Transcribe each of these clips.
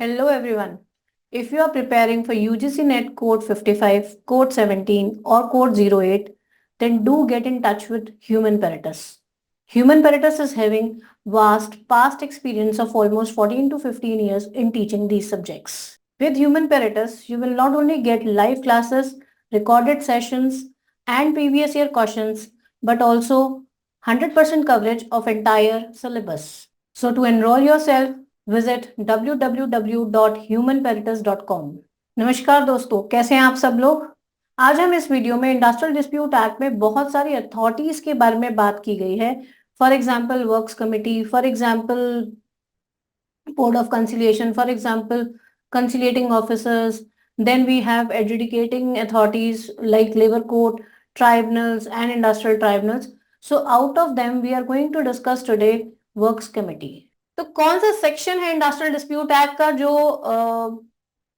Hello everyone. If you are preparing for UGC NET Code 55, Code 17 or Code 08, then do get in touch with Human Peritus. Human Peritus is having vast past experience of almost 14 to 15 years in teaching these subjects. With Human Peritus, you will not only get live classes, recorded sessions and previous year questions, but also 100% coverage of entire syllabus. So to enroll yourself, visit www.humanperitus.com। नमस्कार दोस्तों, कैसे हैं आप सब लोग। आज हम इस वीडियो में इंडस्ट्रियल डिस्प्यूट एक्ट में बहुत सारी अथॉरिटीज के बारे में बात की गई है। For example works committee, for example board of conciliation, for example conciliating officers, then we have adjudicating authorities like labor court, tribunals and industrial tribunals. So out of them we are going to discuss today works committee। तो कौन सा section है industrial dispute act का जो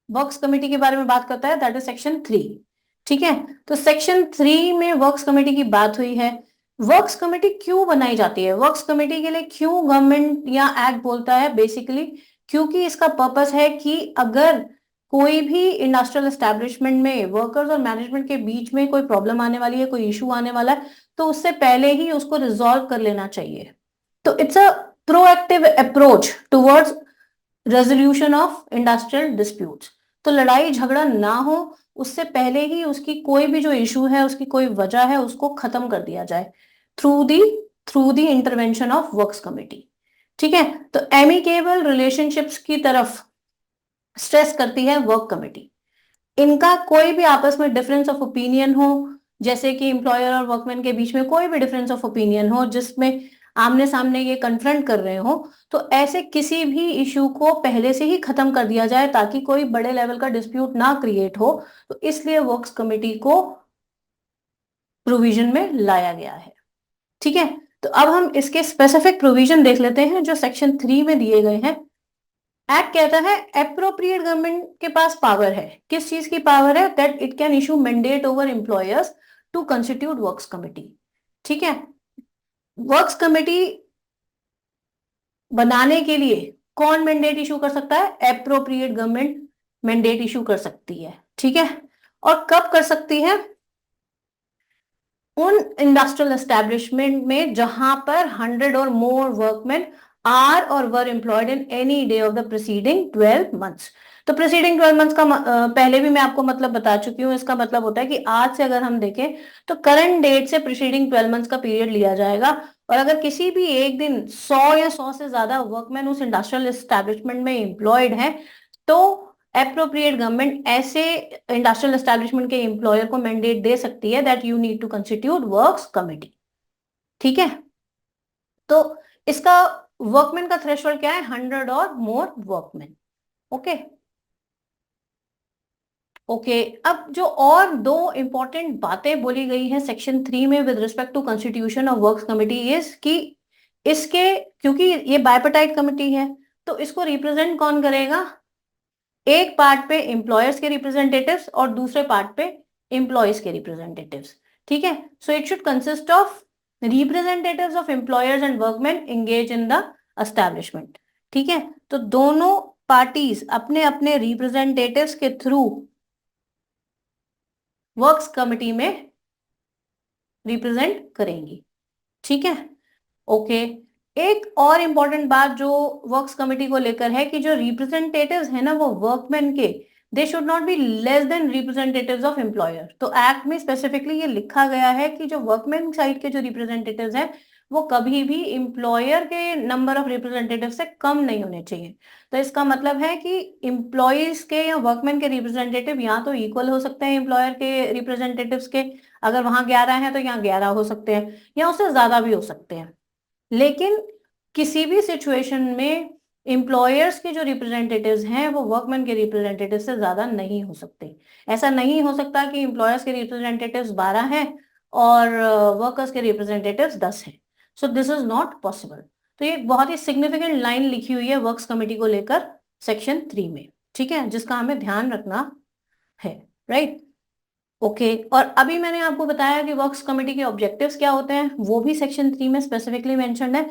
works committee के बारे में बात करता है? That is section 3। ठीक है, तो सेक्शन 3 में वर्क्स कमेटी की बात हुई है। वर्क्स कमेटी क्यों बनाई जाती है? वर्क्स कमेटी के लिए क्यों गवर्नमेंट या एक्ट बोलता है? बेसिकली क्योंकि इसका पर्पस है कि अगर कोई भी इंडस्ट्रियल एस्टेब्लिशमेंट में वर्कर्स और मैनेजमेंट के बीच में कोई प्रॉब्लम आने वाली है, कोई इशू आने वाला है, तो उससे पहले ही उसको रिजॉल्व कर लेना चाहिए। तो it's a proactive approach towards resolution of industrial disputes. तो लड़ाई झगड़ा ना हो, उससे पहले ही उसकी कोई भी जो इशू है, उसकी कोई वजह है, उसको खत्म कर दिया जाए through the intervention of works committee. ठीक है, तो एमिकेबल रिलेशनशिप्स की तरफ स्ट्रेस करती है वर्क कमेटी। इनका कोई भी आपस में डिफरेंस ऑफ ओपिनियन हो, जैसे कि एम्प्लॉयर और वर्कमैन के बीच में कोई भी डिफरेंस ऑफ ओपिनियन हो जिसमें आमने सामने ये कन्फ्रंट कर रहे हो, तो ऐसे किसी भी इशू को पहले से ही खत्म कर दिया जाए ताकि कोई बड़े लेवल का डिस्प्यूट ना क्रिएट हो। तो इसलिए वर्क्स कमेटी को प्रोविजन में लाया गया है। ठीक है, तो अब हम इसके स्पेसिफिक प्रोविजन देख लेते हैं जो सेक्शन 3 में दिए गए हैं। एक्ट कहता है एप्रोप्रिएट गवर्नमेंट के पास पावर है। किस चीज की पावर है? That it can issue mandate over employers to constitute works committee. ठीक है, वर्क्स कमेटी बनाने के लिए कौन मैंडेट इशू कर सकता है? एप्रोप्रिएट गवर्नमेंट मैंडेट इशू कर सकती है। ठीक है, और कब कर सकती है? उन इंडस्ट्रियल एस्टेब्लिशमेंट में जहां पर 100 और मोर वर्कमैन आर और वर employed in any day of the preceding 12 months. तो प्रीसीडिंग 12 मंथ्स का पहले भी मैं आपको मतलब बता चुकी हूँ। इसका मतलब होता है कि आज से अगर हम देखें तो करंट डेट से प्रीसीडिंग 12 मंथ्स का पीरियड लिया जाएगा, और अगर किसी भी एक दिन 100 या 100 से ज्यादा वर्कमैन उस इंडस्ट्रियल एस्टेब्लिशमेंट में एम्प्लॉयड है, तो एप्रोप्रिएट गवर्नमेंट ऐसे इंडस्ट्रियल एस्टेब्लिशमेंट के एम्प्लॉयर को मैंडेट दे सकती है that you need to constitute works committee. ठीक है, तो इसका वर्कमैन का थ्रेशोल्ड क्या है? 100 और मोर वर्कमैन। ओके ओके, अब जो और दो इंपॉर्टेंट बातें बोली गई हैं सेक्शन 3 में with respect to constitution of works committee is कि इसके, क्योंकि ये बाइपार्टाइट कमेटी है, तो इसको रिप्रेजेंट कौन करेगा? एक पार्ट पे एम्प्लॉयर्स के रिप्रेजेंटेटिव्स और दूसरे पार्ट पे एम्प्लॉयज के रिप्रेजेंटेटिव्स। ठीक है, so it should consist of representatives of employers and workman engage in the establishment. ठीक है, तो दोनों पार्टीज अपने अपने रिप्रेजेंटेटिव्स के थ्रू वर्क्स कमिटी में रिप्रेजेंट करेंगी। ठीक है, ओके। एक और इंपॉर्टेंट बात जो वर्क्स कमेटी को लेकर है कि जो रिप्रेजेंटेटिव्स है ना वो वर्कमैन के, they should not be less than representatives of employer. तो एक्ट में स्पेसिफिकली ये लिखा गया है कि जो वर्कमैन साइड के जो रिप्रेजेंटेटिव्स हैं वो कभी भी एम्प्लॉयर के नंबर ऑफ रिप्रेजेंटेटिव से कम नहीं होने चाहिए। तो इसका मतलब है कि एम्प्लॉयज के या वर्कमैन के रिप्रेजेंटेटिव या तो इक्वल हो सकते हैं एम्प्लॉयर के रिप्रेजेंटेटिव्स के, अगर वहां 11 है तो यहाँ 11 हो सकते हैं या उससे ज्यादा भी हो सकते हैं। लेकिन किसी भी सिचुएशन में एम्प्लॉयर्स के जो रिप्रेजेंटेटिव्स हैं वो वर्कमैन के रिप्रेजेंटेटिव से ज्यादा नहीं हो सकते। ऐसा नहीं हो सकता कि एम्प्लॉयर्स के रिप्रेजेंटेटिव्स 12 हैं और वर्कर्स के रिप्रेजेंटेटिव्स 10 हैं। So this is not possible. तो ये बहुत ही सिग्निफिकेंट लाइन लिखी हुई है वर्क्स कमेटी को लेकर सेक्शन 3 में। ठीक है, जिसका हमें ध्यान रखना है। Right, okay. और अभी मैंने आपको बताया कि वर्क्स कमेटी के ऑब्जेक्टिव्स क्या होते हैं, वो भी सेक्शन 3 में स्पेसिफिकली मेंशन्ड है।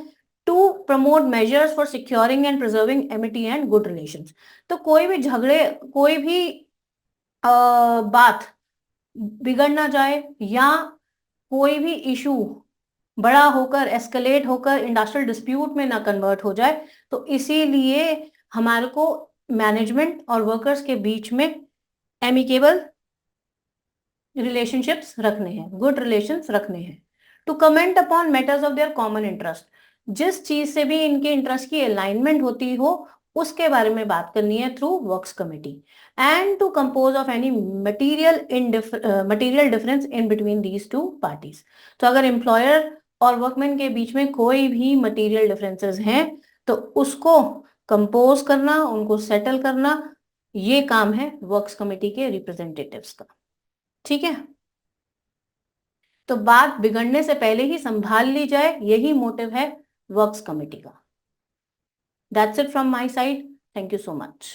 To promote measures for securing and preserving amity and good relations. तो कोई भी झगड़े, कोई भी बात बिगड़ ना जाए या कोई भी इशू बड़ा होकर एस्केलेट होकर इंडस्ट्रियल डिस्प्यूट में ना कन्वर्ट हो जाए, तो इसीलिए हमारे को मैनेजमेंट और वर्कर्स के बीच में एमिकेबल रिलेशनशिप्स रखने हैं, गुड रिलेशंस रखने हैं। To comment upon matters of their common interest, जिस चीज से भी इनके इंटरेस्ट की अलाइनमेंट होती हो उसके बारे में बात करनी है through works committee. And to compose of any material difference in between these two parties. तो अगर एम्प्लॉयर और वर्कमैन के बीच में कोई भी मटीरियल डिफरेंसेस हैं तो उसको कंपोज करना, उनको सेटल करना, ये काम है वर्क्स कमेटी के रिप्रेजेंटेटिव्स का। ठीक है, तो बात बिगड़ने से पहले ही संभाल ली जाए, यही मोटिव है वर्क्स कमेटी का। That's it from my side, thank you so much.